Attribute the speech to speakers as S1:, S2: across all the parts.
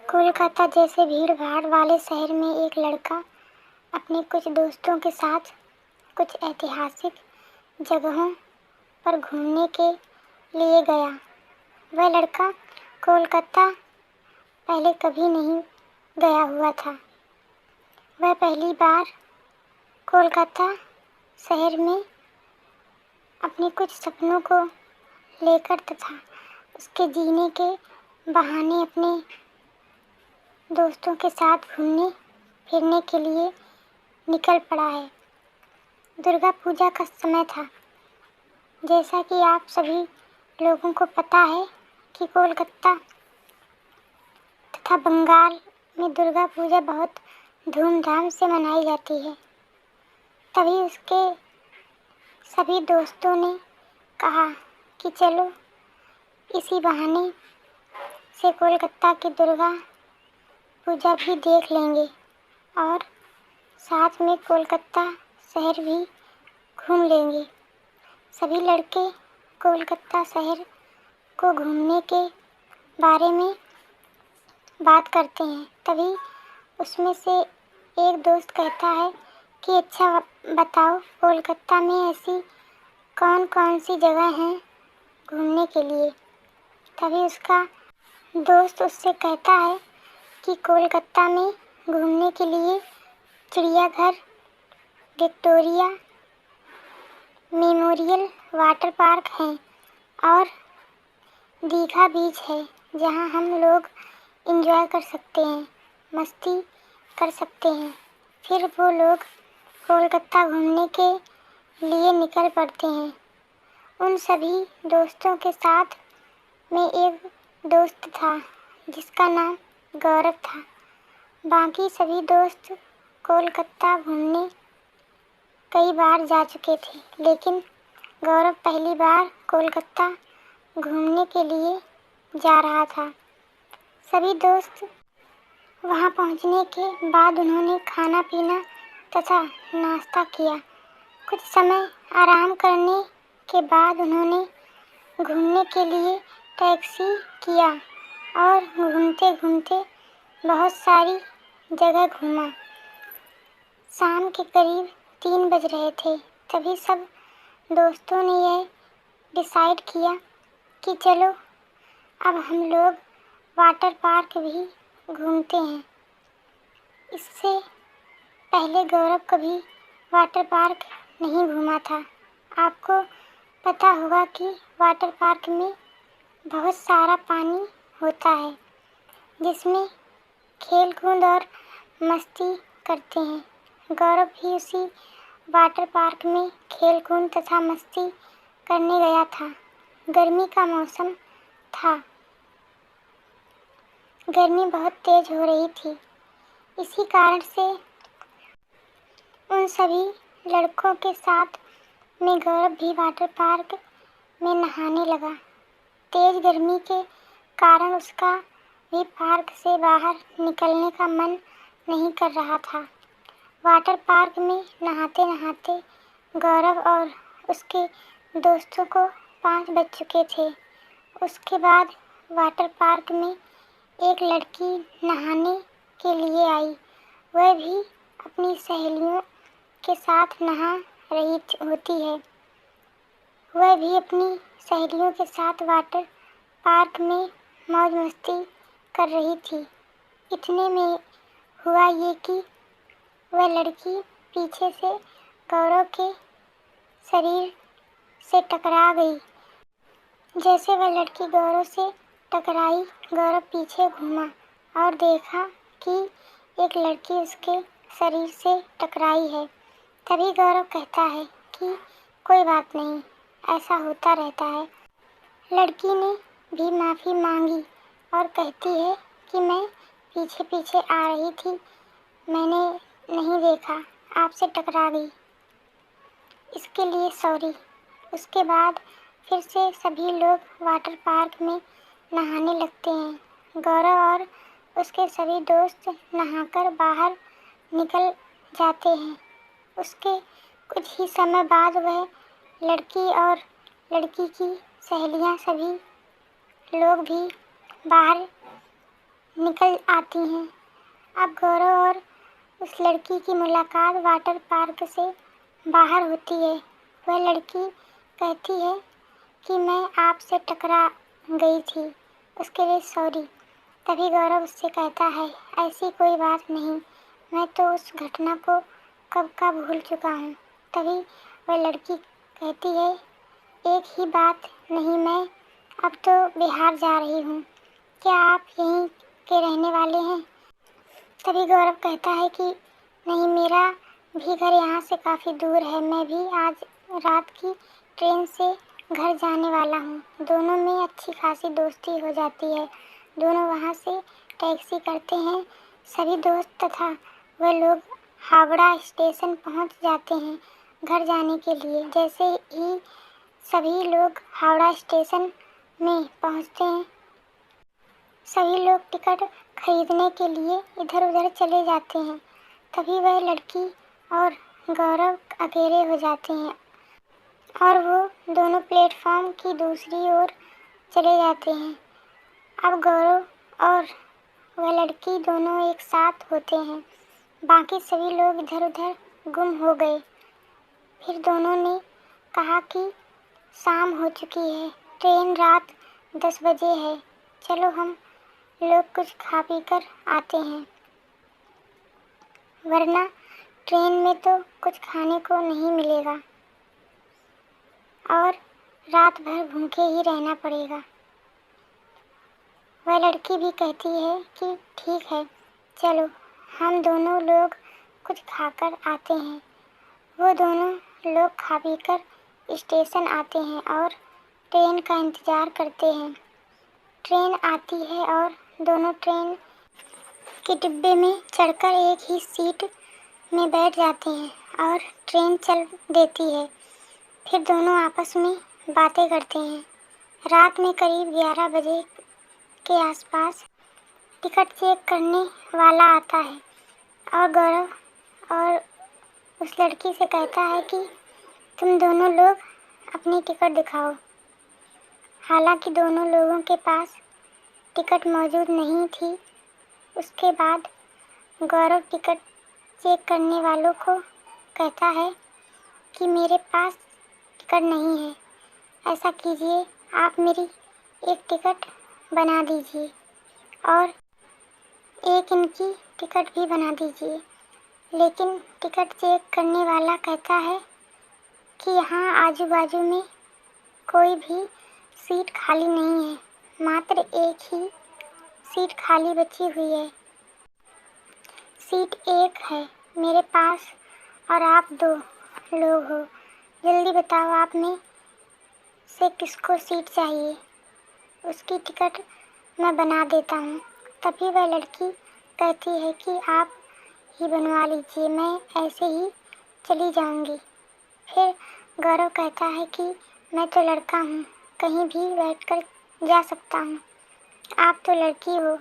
S1: कोलकाता जैसे भीड़-भाड़ वाले शहर में एक लड़का अपने कुछ दोस्तों के साथ कुछ ऐतिहासिक जगहों पर घूमने के लिए गया। वह लड़का कोलकाता पहले कभी नहीं गया हुआ था। वह पहली बार कोलकाता शहर में अपने कुछ सपनों को लेकर तथा उसके जीने के बहाने अपने दोस्तों के साथ घूमने फिरने के लिए निकल पड़ा है। दुर्गा पूजा का समय था। जैसा कि आप सभी लोगों को पता है कि कोलकाता तथा बंगाल में दुर्गा पूजा बहुत धूमधाम से मनाई जाती है। तभी उसके सभी दोस्तों ने कहा कि चलो इसी बहाने से कोलकाता की दुर्गा पूजा भी देख लेंगे और साथ में कोलकाता शहर भी घूम लेंगे। सभी लड़के कोलकाता शहर को घूमने के बारे में बात करते हैं। तभी उसमें से एक दोस्त कहता है कि अच्छा बताओ, कोलकाता में ऐसी कौन कौन सी जगह हैं घूमने के लिए। तभी उसका दोस्त उससे कहता है कि कोलकाता में घूमने के लिए चिड़ियाघर, विक्टोरिया मेमोरियल वाटर पार्क है और दीघा बीच है, जहां हम लोग एंजॉय कर सकते हैं, मस्ती कर सकते हैं। फिर वो लोग कोलकाता घूमने के लिए निकल पड़ते हैं। उन सभी दोस्तों के साथ में एक दोस्त था जिसका नाम गौरव था। बाकी सभी दोस्त कोलकाता घूमने कई बार जा चुके थे, लेकिन गौरव पहली बार कोलकाता घूमने के लिए जा रहा था। सभी दोस्त वहां पहुंचने के बाद उन्होंने खाना पीना तथा नाश्ता किया। कुछ समय आराम करने के बाद उन्होंने घूमने के लिए टैक्सी किया और घूमते घूमते बहुत सारी जगह घूमा। शाम के करीब 3 बज रहे थे। तभी सब दोस्तों ने यह डिसाइड किया कि चलो अब हम लोग वाटर पार्क भी घूमते हैं। इससे पहले गौरव कभी वाटर पार्क नहीं घूमा था। आपको पता होगा कि वाटर पार्क में बहुत सारा पानी होता है, जिसमें खेल कूद और मस्ती करते हैं। गौरव भी उसी वाटर पार्क में खेल कूद तथा मस्ती करने गया था। गर्मी का मौसम था। गर्मी बहुत तेज हो रही थी। इसी कारण से उन सभी लड़कों के साथ में गौरव भी वाटर पार्क में नहाने लगा। तेज गर्मी के कारण उसका भी पार्क से बाहर निकलने का मन नहीं कर रहा था। वाटर पार्क में नहाते नहाते गौरव और उसके दोस्तों को 5 बज चुके थे। उसके बाद वाटर पार्क में एक लड़की नहाने के लिए आई। वह भी अपनी सहेलियों के साथ नहा रही होती है। वह भी अपनी सहेलियों के साथ वाटर पार्क में मौज मस्ती कर रही थी। इतने में हुआ ये कि वह लड़की पीछे से गौरव के शरीर से टकरा गई। जैसे वह लड़की गौरव से टकराई, गौरव पीछे घूमा और देखा कि एक लड़की उसके शरीर से टकराई है। तभी गौरव कहता है कि कोई बात नहीं, ऐसा होता रहता है। लड़की ने भी माफ़ी मांगी और कहती है कि मैं पीछे पीछे आ रही थी, मैंने नहीं देखा, आपसे टकरा गई, इसके लिए सॉरी। उसके बाद फिर से सभी लोग वाटर पार्क में नहाने लगते हैं। गौरव और उसके सभी दोस्त नहाकर बाहर निकल जाते हैं। उसके कुछ ही समय बाद वह लड़की और लड़की की सहेलियां सभी लोग भी बाहर निकल आती हैं। अब गौरव और उस लड़की की मुलाकात वाटर पार्क से बाहर होती है। वह लड़की कहती है कि मैं आपसे टकरा गई थी, उसके लिए सॉरी। तभी गौरव उससे कहता है, ऐसी कोई बात नहीं, मैं तो उस घटना को कब का भूल चुका हूँ। तभी वह लड़की कहती है, एक ही बात नहीं, मैं अब तो बिहार जा रही हूँ, क्या आप यहीं के रहने वाले हैं? तभी गौरव कहता है कि नहीं, मेरा भी घर यहाँ से काफ़ी दूर है, मैं भी आज रात की ट्रेन से घर जाने वाला हूँ। दोनों में अच्छी खासी दोस्ती हो जाती है। दोनों वहाँ से टैक्सी करते हैं। सभी दोस्त तथा वह लोग हावड़ा स्टेशन पहुँच जाते हैं घर जाने के लिए। जैसे ही सभी लोग हावड़ा स्टेशन में पहुँचते हैं, सभी लोग टिकट खरीदने के लिए इधर उधर चले जाते हैं। तभी वह लड़की और गौरव अकेले हो जाते हैं और वो दोनों प्लेटफॉर्म की दूसरी ओर चले जाते हैं। अब गौरव और वह लड़की दोनों एक साथ होते हैं। बाकी सभी लोग इधर उधर गुम हो गए। फिर दोनों ने कहा कि शाम हो चुकी है, ट्रेन रात 10 बजे है, चलो हम लोग कुछ खा पी कर आते हैं, वरना ट्रेन में तो कुछ खाने को नहीं मिलेगा और रात भर भूखे ही रहना पड़ेगा। वह लड़की भी कहती है कि ठीक है, चलो हम दोनों लोग कुछ खाकर आते हैं। वो दोनों लोग खा पी कर स्टेशन आते हैं और ट्रेन का इंतज़ार करते हैं। ट्रेन आती है और दोनों ट्रेन के डिब्बे में चढ़कर एक ही सीट में बैठ जाते हैं और ट्रेन चल देती है। फिर दोनों आपस में बातें करते हैं। रात में करीब 11 बजे के आसपास टिकट चेक करने वाला आता है और गौरव और उस लड़की से कहता है कि तुम दोनों लोग अपनी टिकट दिखाओ। हालांकि दोनों लोगों के पास टिकट मौजूद नहीं थी। उसके बाद गौरव टिकट चेक करने वालों को कहता है कि मेरे पास टिकट नहीं है, ऐसा कीजिए, आप मेरी एक टिकट बना दीजिए और एक इनकी टिकट भी बना दीजिए। लेकिन टिकट चेक करने वाला कहता है कि यहाँ आजू बाजू में कोई भी सीट खाली नहीं है, मात्र एक ही सीट खाली बची हुई है। सीट एक है मेरे पास और आप 2 लोग हो। जल्दी बताओ, आप में से किसको सीट चाहिए, उसकी टिकट मैं बना देता हूँ। तभी वह लड़की कहती है कि आप ही बनवा लीजिए, मैं ऐसे ही चली जाऊँगी। फिर गौरव कहता है कि मैं तो लड़का हूँ, कहीं भी बैठकर जा सकता हूँ, आप तो लड़की हो,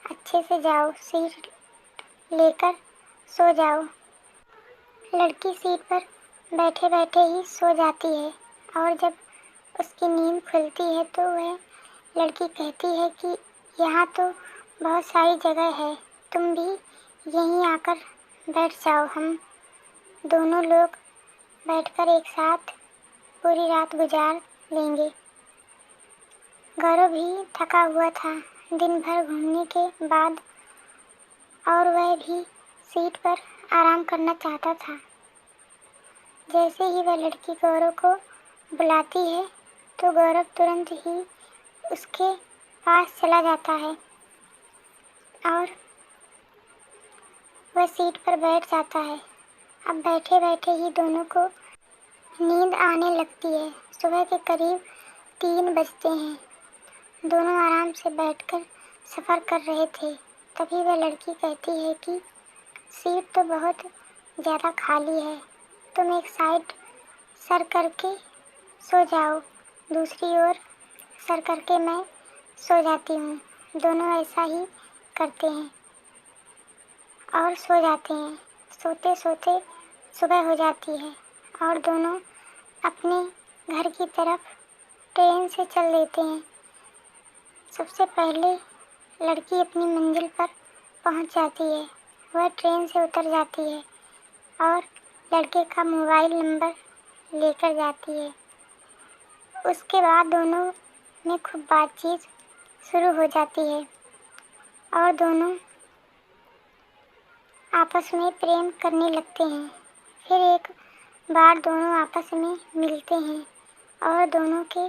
S1: अच्छे से जाओ, सीट लेकर सो जाओ। लड़की सीट पर बैठे बैठे ही सो जाती है और जब उसकी नींद खुलती है तो वह लड़की कहती है कि यहाँ तो बहुत सारी जगह है, तुम भी यहीं आकर बैठ जाओ, हम दोनों लोग बैठकर एक साथ पूरी रात गुजार लेंगे। गौरव भी थका हुआ था दिन भर घूमने के बाद और वह भी सीट पर आराम करना चाहता था। जैसे ही वह लड़की गौरव को बुलाती है तो गौरव तुरंत ही उसके पास चला जाता है और वह सीट पर बैठ जाता है। अब बैठे बैठे ही दोनों को नींद आने लगती है। सुबह के करीब 3 बजते हैं। दोनों आराम से बैठकर सफ़र कर रहे थे। तभी वह लड़की कहती है कि सीट तो बहुत ज़्यादा खाली है, तुम एक साइड सर करके सो जाओ, दूसरी ओर सर करके मैं सो जाती हूँ। दोनों ऐसा ही करते हैं और सो जाते हैं। सोते सोते सुबह हो जाती है और दोनों अपने घर की तरफ ट्रेन से चल देते हैं। सबसे पहले लड़की अपनी मंजिल पर पहुंच जाती है। वह ट्रेन से उतर जाती है और लड़के का मोबाइल नंबर लेकर जाती है। उसके बाद दोनों में खूब बातचीत शुरू हो जाती है और दोनों आपस में प्रेम करने लगते हैं। फिर एक बार दोनों आपस में मिलते हैं और दोनों के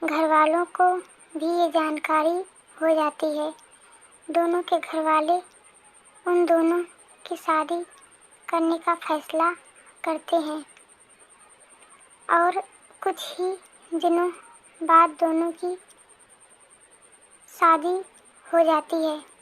S1: घर वालों को भी ये जानकारी हो जाती है। दोनों के घर वाले उन दोनों की शादी करने का फैसला करते हैं और कुछ ही दिनों बाद दोनों की शादी हो जाती है।